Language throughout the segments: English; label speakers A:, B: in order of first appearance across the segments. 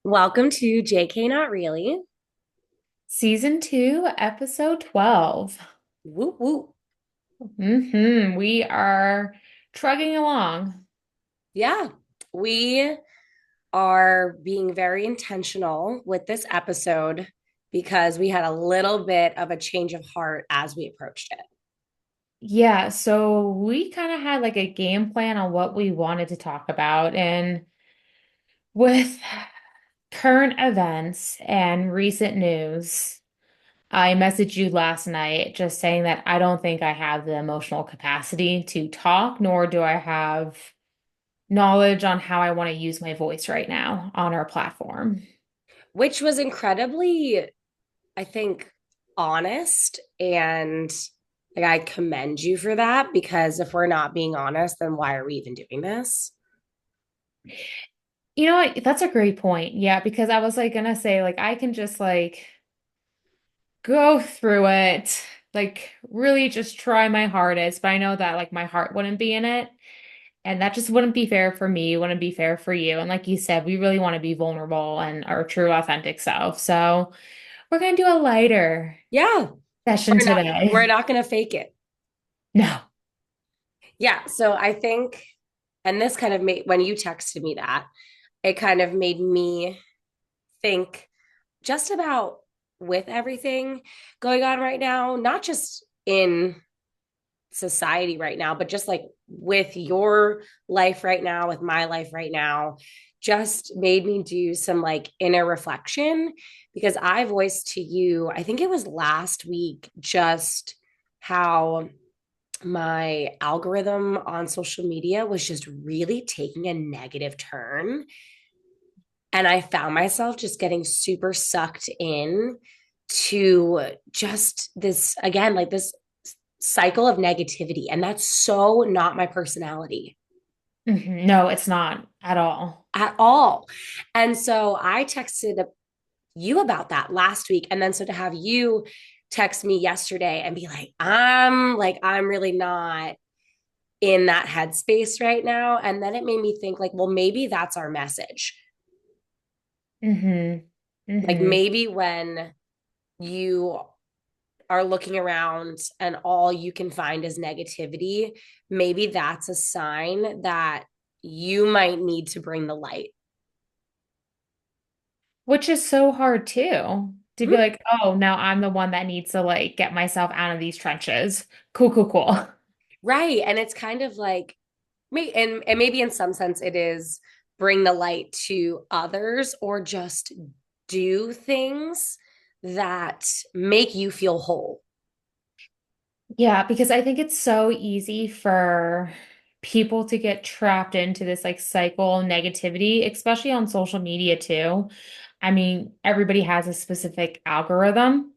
A: Welcome to JK Not Really.
B: Season 2, episode 12.
A: Whoop whoop.
B: We are trugging along.
A: Yeah, we are being very intentional with this episode because we had a little bit of a change of heart as we approached it.
B: Yeah, so we kind of had like a game plan on what we wanted to talk about. And with current events and recent news, I messaged you last night just saying that I don't think I have the emotional capacity to talk, nor do I have knowledge on how I want to use my voice right now on our platform.
A: Which was incredibly, I think, honest. And like, I commend you for that because if we're not being honest, then why are we even doing this?
B: You know what? That's a great point. Yeah, because I was like gonna say like I can just like go through it, like really just try my hardest, but I know that like my heart wouldn't be in it, and that just wouldn't be fair for me, wouldn't be fair for you. And like you said, we really want to be vulnerable and our true authentic self. So, we're gonna do a lighter
A: Yeah,
B: session
A: we're
B: today.
A: not going to fake it.
B: No.
A: Yeah, so I think, and this kind of made when you texted me that, it kind of made me think just about with everything going on right now, not just in society right now, but just like with your life right now, with my life right now, just made me do some like inner reflection because I voiced to you, I think it was last week, just how my algorithm on social media was just really taking a negative turn. And I found myself just getting super sucked in to just this, again, like this cycle of negativity. And that's so not my personality
B: No, it's not at all.
A: at all. And so I texted you about that last week. And then so to have you text me yesterday and be I'm really not in that headspace right now. And then it made me think, like, well, maybe that's our message.
B: hmm
A: Like,
B: hmm
A: maybe when you are looking around and all you can find is negativity, maybe that's a sign that you might need to bring the light.
B: Which is so hard too, to be
A: Mhm.
B: like, oh, now I'm the one that needs to like get myself out of these trenches. Cool, cool, cool.
A: Right. And it's kind of like, and maybe in some sense it is bring the light to others or just do things that make you feel whole.
B: Yeah, because I think it's so easy for people to get trapped into this like cycle of negativity, especially on social media too. I mean, everybody has a specific algorithm.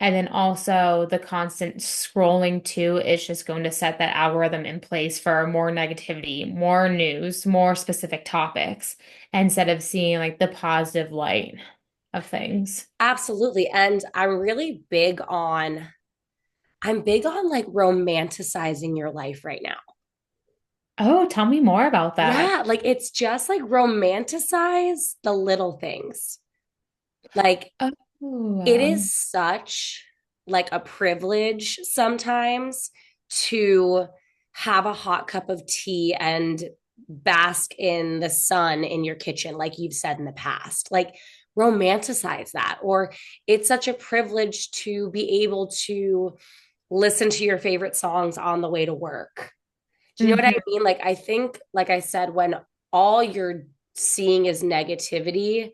B: And then also the constant scrolling too is just going to set that algorithm in place for more negativity, more news, more specific topics, instead of seeing like the positive light of things.
A: Absolutely. And I'm big on like romanticizing your life right now.
B: Oh, tell me more about that.
A: Yeah, like it's just like romanticize the little things. Like
B: Oh,
A: it is such like a privilege sometimes to have a hot cup of tea and bask in the sun in your kitchen like you've said in the past. Like romanticize that, or it's such a privilege to be able to listen to your favorite songs on the way to work. Do you know what I
B: mhm.
A: mean? Like, I think, like I said, when all you're seeing is negativity,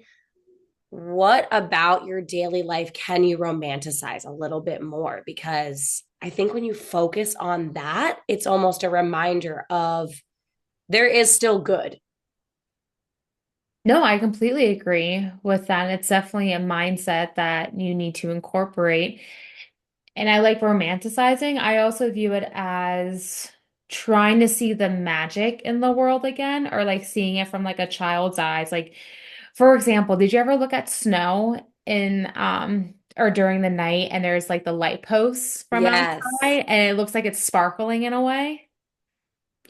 A: what about your daily life can you romanticize a little bit more? Because I think when you focus on that, it's almost a reminder of there is still good.
B: No, I completely agree with that. It's definitely a mindset that you need to incorporate. And I like romanticizing. I also view it as trying to see the magic in the world again, or like seeing it from like a child's eyes. Like, for example, did you ever look at snow in or during the night and there's like the light posts from
A: Yes.
B: outside and it looks like it's sparkling in a way?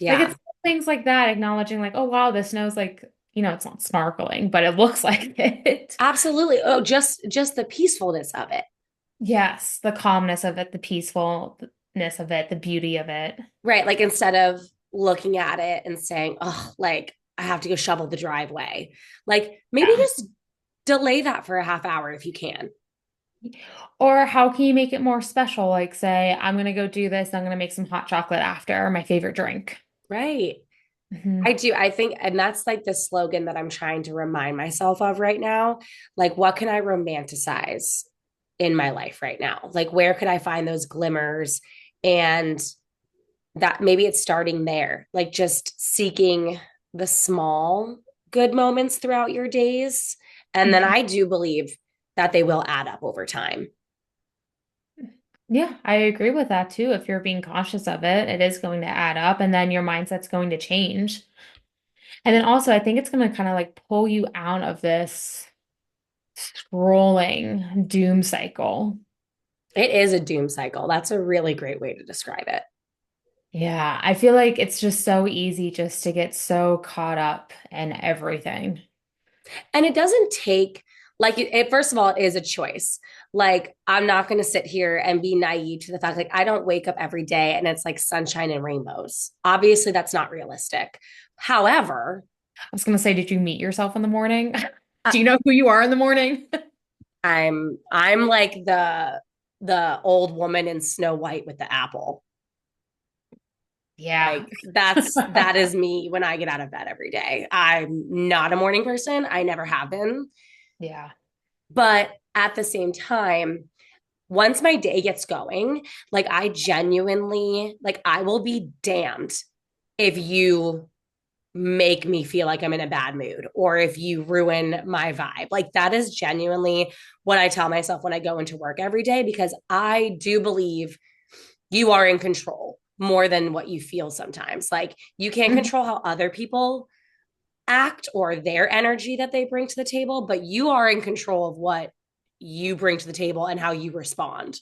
B: Like
A: Yeah.
B: it's things like that, acknowledging like, oh wow, the snow's like, it's not sparkling, but it looks like it.
A: Absolutely. Oh, just the peacefulness of it.
B: Yes, the calmness of it, the peacefulness of it, the beauty of it.
A: Right. Like instead of looking at it and saying, oh, like I have to go shovel the driveway, like maybe
B: Yeah.
A: just delay that for a half hour if you can.
B: Or how can you make it more special? Like say, I'm gonna go do this, I'm gonna make some hot chocolate after my favorite drink.
A: Right. I
B: Hmm.
A: do. I think, and that's like the slogan that I'm trying to remind myself of right now. Like, what can I romanticize in my life right now? Like, where could I find those glimmers? And that maybe it's starting there, like just seeking the small good moments throughout your days. And then I do believe that they will add up over time.
B: Yeah, I agree with that too. If you're being cautious of it, it is going to add up and then your mindset's going to change. And then also, I think it's going to kind of like pull you out of this scrolling doom cycle.
A: It is a doom cycle. That's a really great way to describe it.
B: Yeah, I feel like it's just so easy just to get so caught up in everything.
A: And it doesn't take like first of all, it is a choice. Like I'm not going to sit here and be naive to the fact like I don't wake up every day and it's like sunshine and rainbows. Obviously that's not realistic. However,
B: I was going to say, did you meet yourself in the morning? Do
A: I,
B: you know who you are in the morning?
A: I'm like the old woman in Snow White with the apple.
B: Yeah.
A: Like that is me when I get out of bed every day. I'm not a morning person. I never have been.
B: Yeah.
A: But at the same time, once my day gets going, like I genuinely, like I will be damned if you make me feel like I'm in a bad mood or if you ruin my vibe. Like that is genuinely what I tell myself when I go into work every day because I do believe you are in control more than what you feel sometimes. Like you can't
B: Mhm.
A: control how other people act or their energy that they bring to the table, but you are in control of what you bring to the table and how you respond.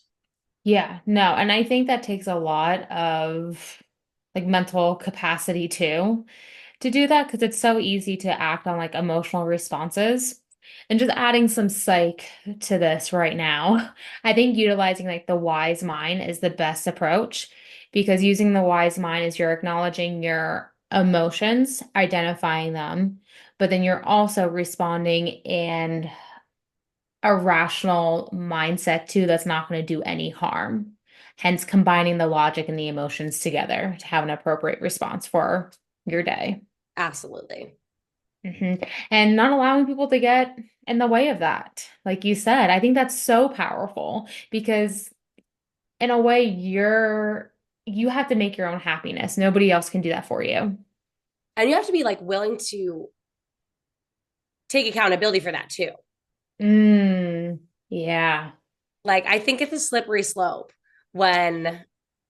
B: Yeah, no, and I think that takes a lot of like mental capacity too to do that because it's so easy to act on like emotional responses. And just adding some psych to this right now, I think utilizing like the wise mind is the best approach because using the wise mind is you're acknowledging your emotions, identifying them, but then you're also responding in a rational mindset too that's not going to do any harm. Hence, combining the logic and the emotions together to have an appropriate response for your day.
A: Absolutely.
B: And not allowing people to get in the way of that. Like you said, I think that's so powerful because in a way you have to make your own happiness. Nobody else can do that for you.
A: And you have to be like willing to take accountability for that too.
B: Yeah.
A: Like I think it's a slippery slope when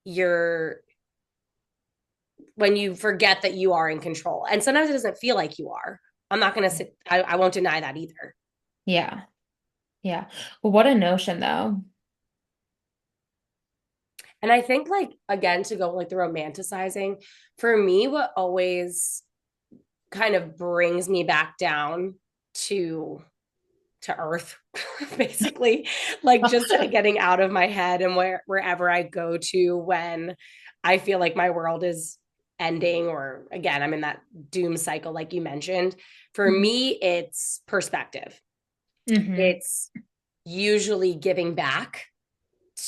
A: you're when you forget that you are in control. And sometimes it doesn't feel like you are. I'm not gonna sit I won't deny that either.
B: Yeah. Yeah. Well, what a notion though.
A: And I think like again to go like the romanticizing, for me, what always kind of brings me back down to to earth basically like just getting out of my head and wherever I go to when I feel like my world is ending or again I'm in that doom cycle like you mentioned. For me it's perspective.
B: Mm-hmm.
A: It's usually giving back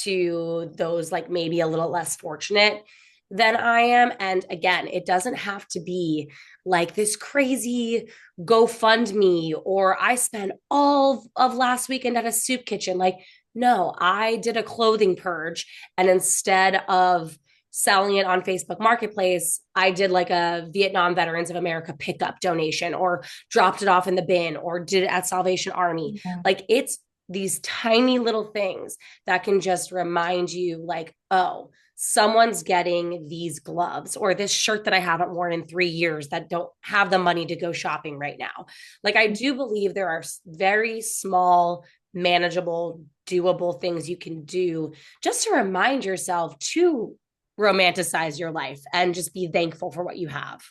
A: to those like maybe a little less fortunate than I am. And again, it doesn't have to be like this crazy GoFundMe or I spent all of last weekend at a soup kitchen. Like, no, I did a clothing purge. And instead of selling it on Facebook Marketplace, I did like a Vietnam Veterans of America pickup donation or dropped it off in the bin or did it at Salvation Army.
B: Yeah.
A: Like, it's these tiny little things that can just remind you like, oh, someone's getting these gloves or this shirt that I haven't worn in 3 years that don't have the money to go shopping right now. Like I do believe there are very small, manageable, doable things you can do just to remind yourself to romanticize your life and just be thankful for what you have.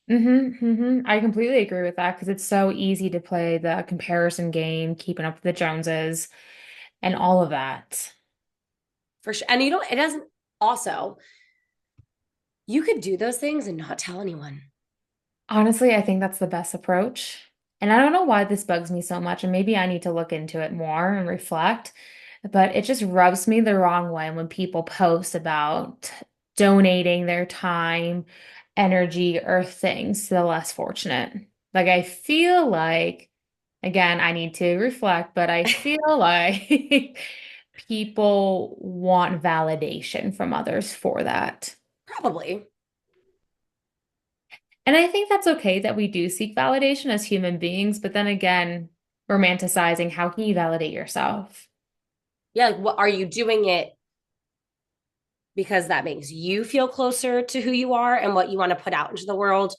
B: I completely agree with that because it's so easy to play the comparison game, keeping up with the Joneses and all of that.
A: For sure. And you know, it doesn't also, you could do those things and not tell anyone.
B: Honestly, I think that's the best approach. And I don't know why this bugs me so much, and maybe I need to look into it more and reflect, but it just rubs me the wrong way when people post about donating their time, energy, or things to the less fortunate. Like, I feel like, again, I need to reflect, but I feel like people want validation from others for that.
A: Probably.
B: And I think that's okay that we do seek validation as human beings, but then again, romanticizing, how can you validate yourself?
A: Yeah, like what are you doing it because that makes you feel closer to who you are and what you want to put out into the world?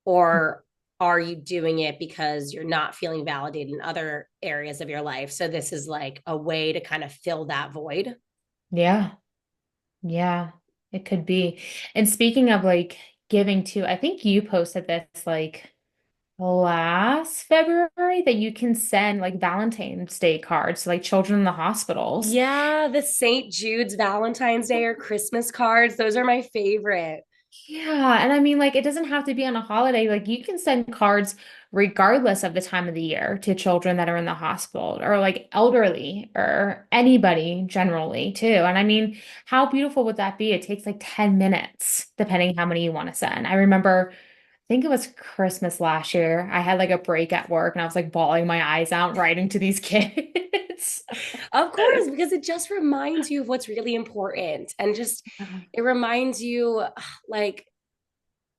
A: Or are you doing it because you're not feeling validated in other areas of your life? So this is like a way to kind of fill that void.
B: Yeah, yeah, it could be. And speaking of like giving to, I think you posted this like last February that you can send like Valentine's Day cards to like children in the hospitals.
A: Yeah, the St. Jude's Valentine's Day or Christmas cards, those are my favorite.
B: Yeah, and I mean, like, it doesn't have to be on a holiday. Like, you can send cards regardless of the time of the year to children that are in the hospital or like elderly or anybody generally, too. And I mean, how beautiful would that be? It takes like 10 minutes, depending how many you want to send. I remember, I think it was Christmas last year. I had like a break at work and I was like bawling my eyes out writing to these kids.
A: Of course, because it just reminds you of what's really important and just it reminds you like,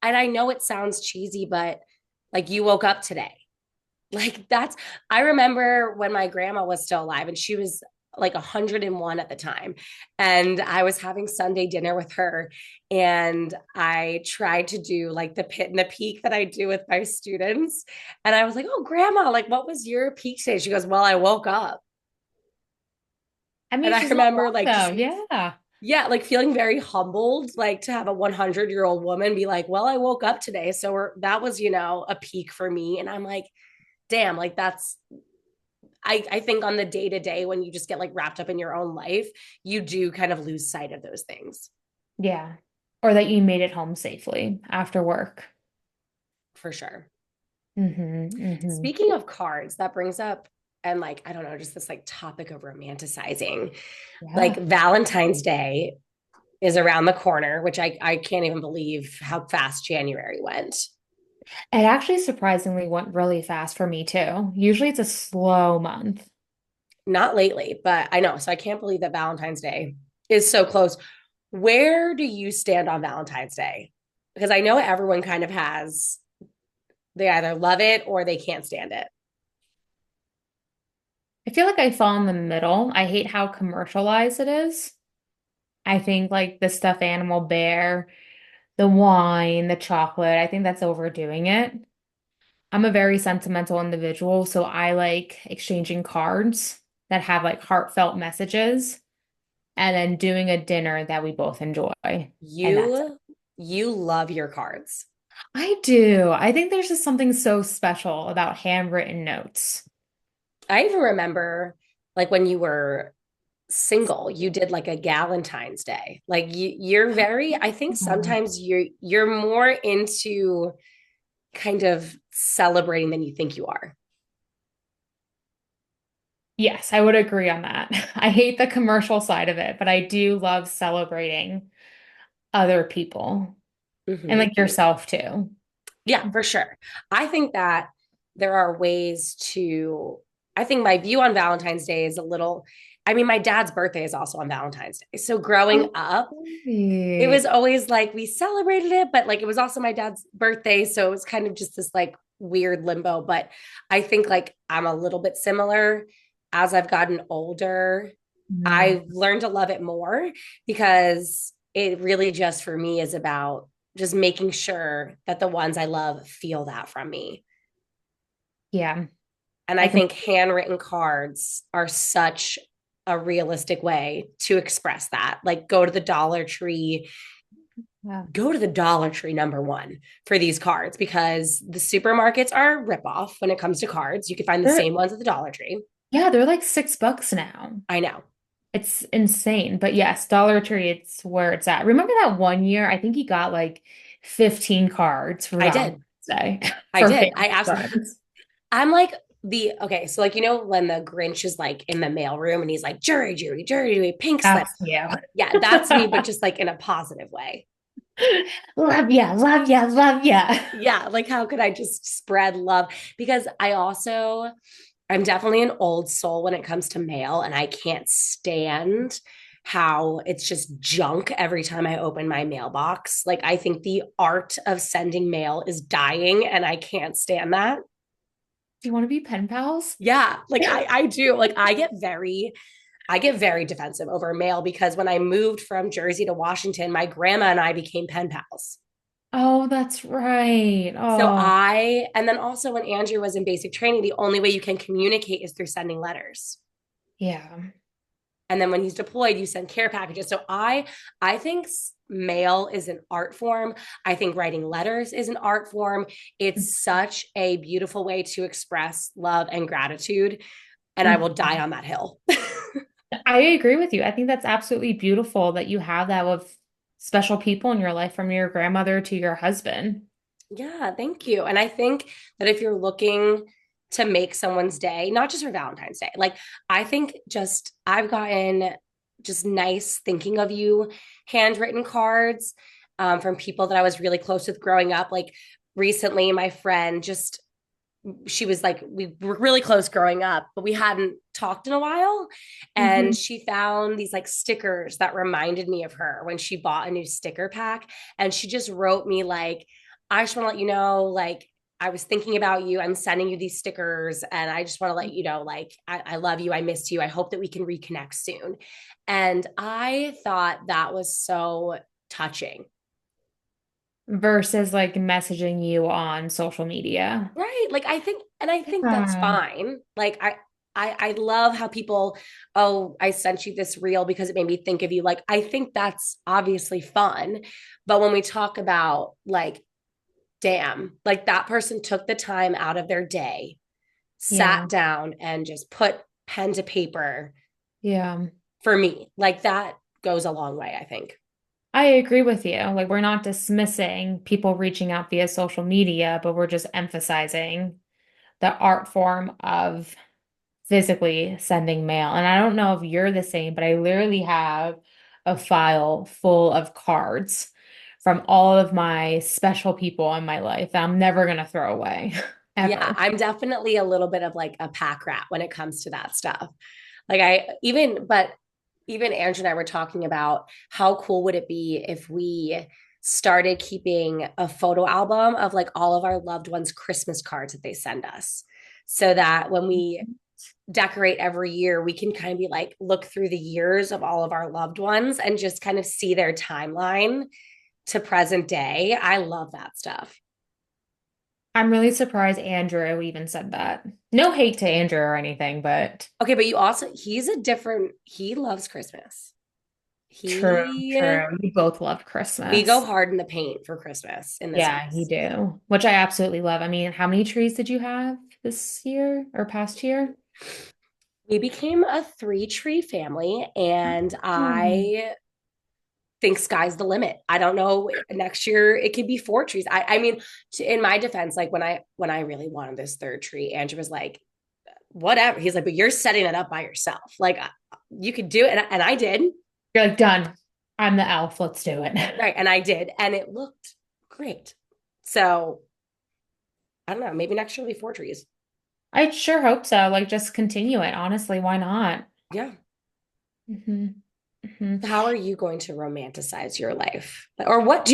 A: and I know it sounds cheesy, but like you woke up today. Like that's, I remember when my grandma was still alive and she was like 101 at the time. And I was having Sunday dinner with her. And I tried to do like the pit and the peak that I do with my students. And I was like, oh, grandma, like what was your peak today? She goes, well, I woke up.
B: I
A: And
B: mean,
A: I
B: she's not
A: remember
B: wrong
A: like
B: though.
A: just,
B: Yeah.
A: yeah, like feeling very humbled, like to have a 100-year-old woman be like, well, I woke up today. So that was, a peak for me. And I'm like, damn, like that's I think on the day to day when you just get like wrapped up in your own life, you do kind of lose sight of those things
B: Yeah. Or that you made it home safely after work.
A: for sure.
B: Mm-hmm.
A: Speaking of cards, that brings up and like I don't know, just this like topic of romanticizing. Like
B: Yeah.
A: Valentine's Day is around the corner, which I can't even believe how fast January went.
B: It actually surprisingly went really fast for me too. Usually it's a slow month.
A: Not lately, but I know. So I can't believe that Valentine's Day is so close. Where do you stand on Valentine's Day? Because I know everyone kind of has, they either love it or they can't stand it.
B: I feel like I fall in the middle. I hate how commercialized it is. I think like the stuffed animal bear, the wine, the chocolate, I think that's overdoing it. I'm a very sentimental individual, so I like exchanging cards that have like heartfelt messages and then doing a dinner that we both enjoy. And that's it.
A: You love your cards.
B: I do. I think there's just something so special about handwritten notes.
A: I even remember like when you were single, you did like a Galentine's Day. Like you're very, I think
B: Oh.
A: sometimes you're more into kind of celebrating than you think you are.
B: Yes, I would agree on that. I hate the commercial side of it, but I do love celebrating other people and
A: Hmm.
B: like yourself too.
A: Yeah, for sure. I think that there are ways to, I think my view on Valentine's Day is a little, I mean, my dad's birthday is also on Valentine's Day. So growing
B: Oh,
A: up, it was
B: sweet.
A: always like we celebrated it, but like it was also my dad's birthday. So it was kind of just this like weird limbo. But I think like I'm a little bit similar as I've gotten older.
B: Mm,
A: I've learned to love it more because it really just for me is about just making sure that the ones I love feel that from me.
B: yeah,
A: And I
B: I can.
A: think handwritten cards are such a realistic way to express that. Like go to the Dollar Tree,
B: Yeah.
A: go to the Dollar Tree number one for these cards because the supermarkets are a ripoff when it comes to cards. You can find the
B: They're
A: same ones at the Dollar Tree.
B: yeah, they're like $6 now.
A: I know.
B: It's insane. But yes, Dollar Tree, it's where it's at. Remember that one year? I think he got like 15 cards for
A: I
B: Valentine's
A: did.
B: Day
A: I
B: for
A: did.
B: family
A: I absolutely,
B: friends.
A: I'm like okay, so like, when the Grinch is like in the mailroom and he's like, jury, pink slip.
B: That's you.
A: Yeah, that's me, but just like in a positive way.
B: Love ya, love ya, love ya.
A: Yeah, like how could I just spread love? Because I'm definitely an old soul when it comes to mail, and I can't stand how it's just junk every time I open my mailbox. Like, I think the art of sending mail is dying, and I can't stand that.
B: Do you want to be pen pals?
A: Yeah, like I do. Like, I get very defensive over mail because when I moved from Jersey to Washington, my grandma and I became pen pals.
B: Oh, that's right.
A: So
B: Oh,
A: and then also when Andrew was in basic training, the only way you can communicate is through sending letters.
B: yeah.
A: And then when he's deployed, you send care packages. So I think mail is an art form. I think writing letters is an art form. It's such a beautiful way to express love and gratitude. And I will die
B: Mhm.
A: on that hill.
B: I agree with you. I think that's absolutely beautiful that you have that with special people in your life, from your grandmother to your husband.
A: Yeah, thank you. And I think that if you're looking to make someone's day, not just for Valentine's Day, like I think just I've gotten just nice thinking of you handwritten cards from people that I was really close with growing up. Like recently, my friend just she was like, we were really close growing up, but we hadn't talked in a while. And
B: Hmm.
A: she found these like stickers that reminded me of her when she bought a new sticker pack. And she just wrote me, like, I just want to let you know, like, I was thinking about you. I'm sending you these stickers. And I just want to let you know, like, I love you. I missed you. I hope that we can reconnect soon. And I thought that was so touching.
B: Versus like messaging you on social media.
A: Right. Like I think that's
B: Yeah.
A: fine. Like I love how people, oh, I sent you this reel because it made me think of you. Like I think that's obviously fun. But when we talk about like, damn, like that person took the time out of their day,
B: Yeah.
A: sat down and just put pen to paper
B: Yeah.
A: for me. Like that goes a long way, I think.
B: I agree with you. Like, we're not dismissing people reaching out via social media, but we're just emphasizing the art form of physically sending mail. And I don't know if you're the same, but I literally have a file full of cards from all of my special people in my life that I'm never going to throw away,
A: Yeah,
B: ever.
A: I'm definitely a little bit of like a pack rat when it comes to that stuff. Like even Andrew and I were talking about how cool would it be if we started keeping a photo album of like all of our loved ones' Christmas cards that they send us. So that when we decorate every year, we can kind of be like look through the years of all of our loved ones and just kind of see their timeline to present day. I love that stuff.
B: I'm really surprised Andrew even said that. No hate to Andrew or anything, but
A: Okay, but you also he loves Christmas.
B: true,
A: He
B: true. We both love
A: We go
B: Christmas.
A: hard in the paint for Christmas in this
B: Yeah, you
A: house.
B: do, which I absolutely love. I mean, how many trees did you have this year or past year?
A: We became a three tree family, and
B: Hmm.
A: I think sky's the limit. I don't know. Next year it could be four trees. I mean, in my defense, like when I really wanted this third tree, Andrew was like, "Whatever." He's like, "But you're setting it up by yourself. Like you could do it," and I did.
B: You're like, done. I'm the elf. Let's do it.
A: Right, and I did, and it looked great. So I don't know. Maybe next year will be four trees.
B: I sure hope so. Like, just continue it. Honestly, why not?
A: Yeah.
B: Hmm. Hmm.
A: How are you going to romanticize your life? Or what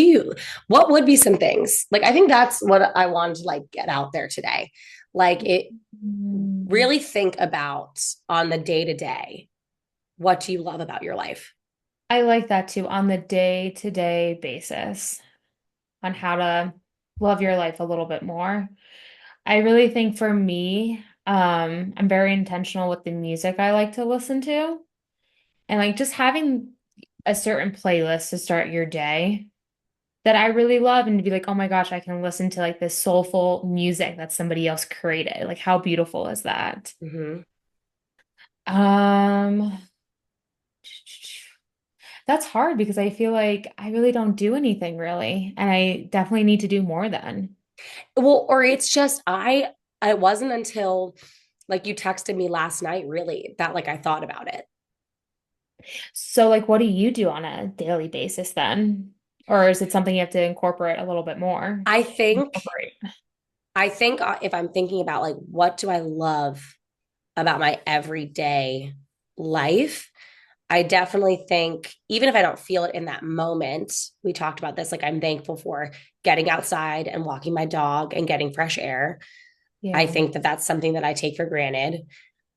A: would be some things? Like I think that's what I wanted to like get out there today. Like it really think about on the day to day, what do you love about your life?
B: I like that too, on the day-to-day basis, on how to love your life a little bit more. I really think for me, I'm very intentional with the music I like to listen to. And like just having a certain playlist to start your day. that I really love and to be like, oh my gosh, I can listen to like this soulful music that somebody else created. Like, how beautiful is that?
A: Hmm.
B: Um, that's hard because I feel like I really don't do anything really, and I definitely need to do more then.
A: Well, or it's just it wasn't until like you texted me last night really that like I thought about it.
B: So, like, what do you do on a daily basis then? Or is it something you have to incorporate a little bit more?
A: I think
B: Incorporate.
A: if I'm thinking about like what do I love about my everyday life, I definitely think, even if I don't feel it in that moment, we talked about this, like I'm thankful for getting outside and walking my dog and getting fresh air. I
B: Yeah.
A: think that that's something that I take for granted.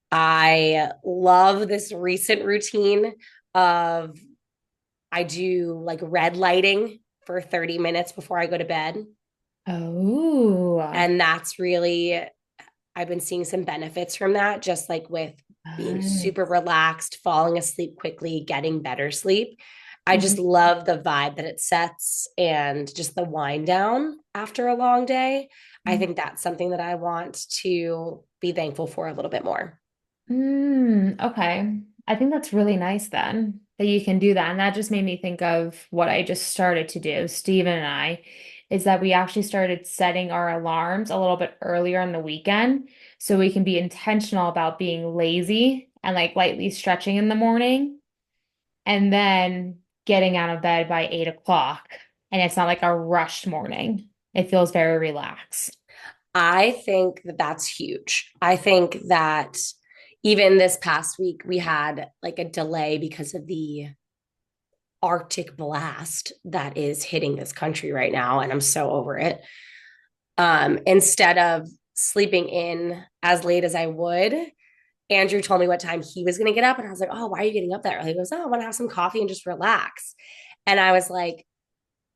A: I love this recent routine of I do like red lighting for 30 minutes before I go to bed.
B: Oh,
A: And that's really, I've been seeing some benefits from that, just like with being super
B: nice.
A: relaxed, falling asleep quickly, getting better sleep. I just
B: Mhm.
A: love the vibe that it sets and just the wind down after a long day. I think that's something that I want to be thankful for a little bit more.
B: Okay. I think that's really nice then that you can do that. And that just made me think of what I just started to do, Steven and I, is that we actually started setting our alarms a little bit earlier on the weekend so we can be intentional about being lazy and like lightly stretching in the morning and then getting out of bed by 8 o'clock. And it's not like a rushed morning. It feels very relaxed.
A: I think that that's huge. I think that even this past week, we had like a delay because of the Arctic blast that is hitting this country right now. And I'm so over it. Instead of sleeping in as late as I would, Andrew told me what time he was going to get up. And I was like, oh, why are you getting up that early? He goes, oh, I want to have some coffee and just relax. And I was like,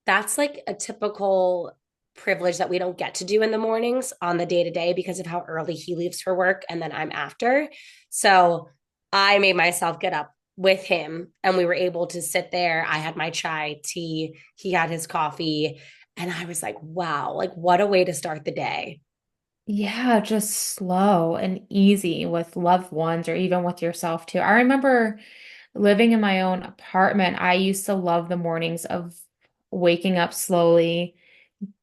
A: that's like a typical privilege that we don't get to do in the mornings on the day to day because of how early he leaves for work and then I'm after. So I made myself get up with him and we were able to sit there. I had my chai tea, he had his coffee. And I was like, wow, like what a way to start the day.
B: Yeah, just slow and easy with loved ones or even with yourself too. I remember living in my own apartment. I used to love the mornings of waking up slowly,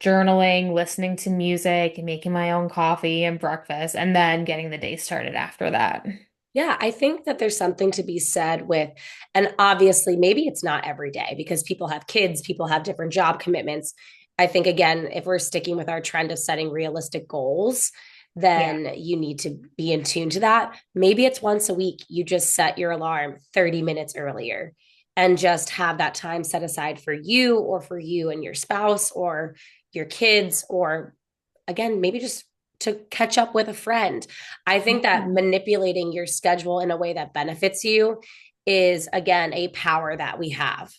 B: journaling, listening to music, and making my own coffee and breakfast, and then getting the day started after that.
A: Yeah, I think that there's something to be said with, and obviously, maybe it's not every day because people have kids, people have different job commitments. I think, again, if we're sticking with our trend of setting realistic goals,
B: Yeah.
A: then you need to be in tune to that. Maybe it's once a week, you just set your alarm 30 minutes earlier and just have that time set aside for you or for you and your spouse or your kids, or again, maybe just to catch up with a friend. I think that manipulating your schedule in a way that benefits you is, again, a power that we have.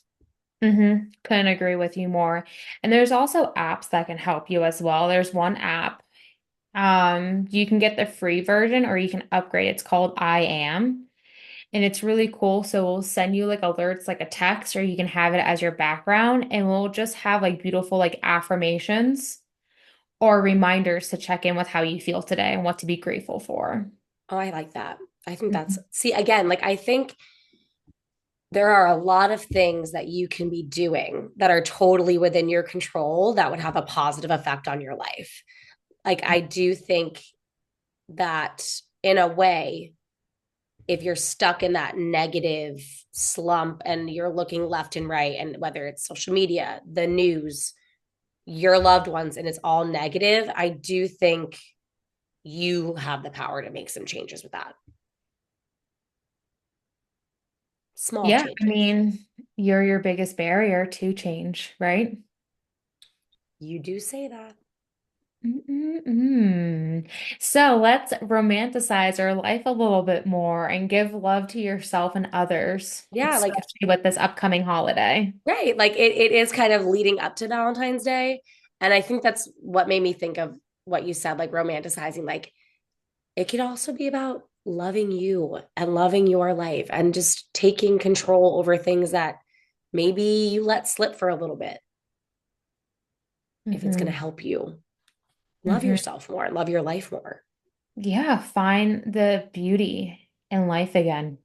B: Couldn't agree with you more. And there's also apps that can help you as well. There's one app. You can get the free version or you can upgrade. It's called I Am. And it's really cool. So we'll send you like alerts like a text, or you can have it as your background, and we'll just have like beautiful like affirmations or reminders to check in with how you feel today and what to be grateful for.
A: Oh, I like that. I think that's,
B: Mhm.
A: see, again, like I think there are a lot of things that you can be doing that are totally within your control that would have a positive effect on your life. Like, I do think that in a way, if you're stuck in that negative slump and you're looking left and right, and whether it's social media, the news, your loved ones, and it's all negative, I do think you have the power to make some changes with that. Small
B: Yeah, I
A: changes.
B: mean, you're your biggest barrier to change, right?
A: You do say that.
B: Mm-mm-mm. So let's romanticize our life a little bit more and give love to yourself and others,
A: Yeah, like,
B: especially with this upcoming holiday.
A: right. Like it is kind of leading up to Valentine's Day. And I think that's what made me think of what you said, like romanticizing. Like it could also be about loving you and loving your life and just taking control over things that maybe you let slip for a little bit. if it's going to
B: Hmm.
A: help you love
B: Hmm.
A: yourself more and love your life more.
B: Yeah, find the beauty in life again.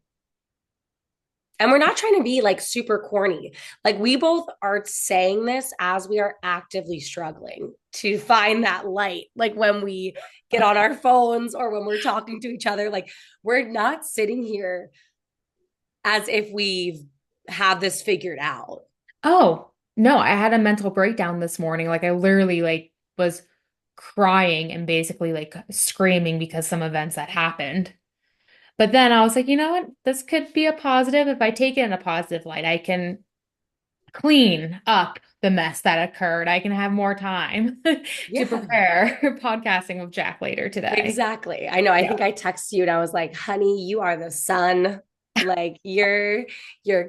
A: And we're not trying to be like super corny. Like we both are saying this as we are actively struggling to find that light. Like when we get on our phones or when we're talking to each other, like we're not sitting here as if we've have this figured out.
B: Oh, no, I had a mental breakdown this morning. Like I literally like was crying and basically like screaming because some events that happened. But then I was like, you know what? This could be a positive. If I take it in a positive light, I can clean up the mess that occurred. I can have more time to
A: Yeah.
B: prepare podcasting with Jack later today.
A: Exactly. I know. I
B: Yeah.
A: think I texted you and I was like, "Honey, you are the sun. Like you're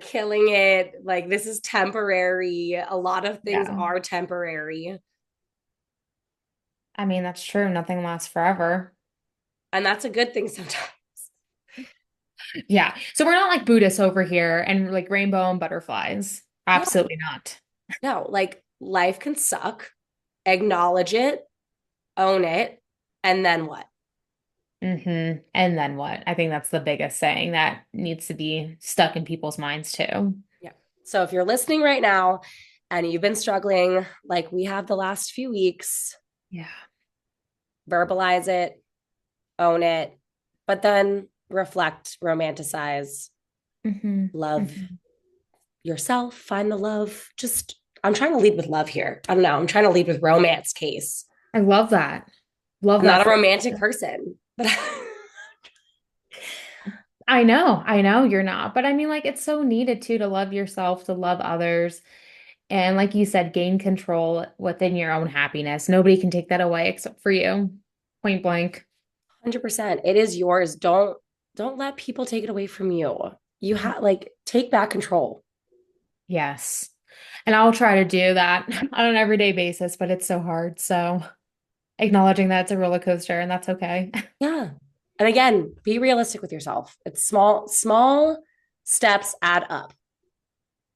A: killing it. Like this is temporary. A lot of things
B: Yeah.
A: are temporary,
B: I mean, that's true. Nothing lasts forever.
A: and that's a good thing sometimes."
B: Yeah. So we're not like Buddhists over here and like rainbow and butterflies.
A: No,
B: Absolutely not.
A: no. Like life can suck. Acknowledge it, own it, and then what?
B: And then what? I think that's the biggest saying that needs to be stuck in people's minds too.
A: Yeah. So if you're listening right now and you've been struggling like we have the last few weeks,
B: Yeah.
A: verbalize it, own it, but then reflect, romanticize,
B: hmm
A: love
B: hmm
A: yourself, find the love. Just, I'm trying to lead with love here. I don't know. I'm trying to lead with romance case.
B: I love that. Love
A: I'm
B: that
A: not a
B: for
A: romantic
B: you.
A: person, but
B: I know you're not, but I mean, like, it's so needed too to love yourself, to love others, and like you said, gain control within your own happiness. Nobody can take that away except for you. Point blank.
A: 100%. It is yours. Don't let people take it away from you. You have like take back control.
B: Yes. And I'll try to do that on an everyday basis, but it's so hard. So acknowledging that it's a roller coaster and that's okay.
A: Yeah. And again, be realistic with yourself. It's small steps add up.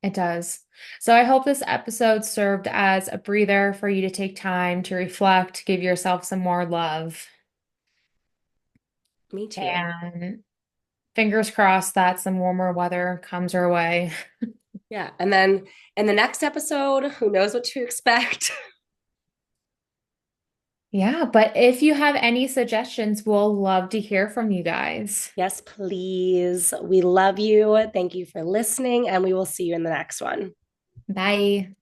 B: It does. So I hope this episode served as a breather for you to take time to reflect, give yourself some more love,
A: Me too.
B: and fingers crossed that some warmer weather comes our way.
A: Yeah. And then in the next episode, who knows what to expect?
B: Yeah, but if you have any suggestions, we'll love to hear from you guys.
A: Yes, please. We love you. Thank you for listening, and we will see you in the next one.
B: Bye.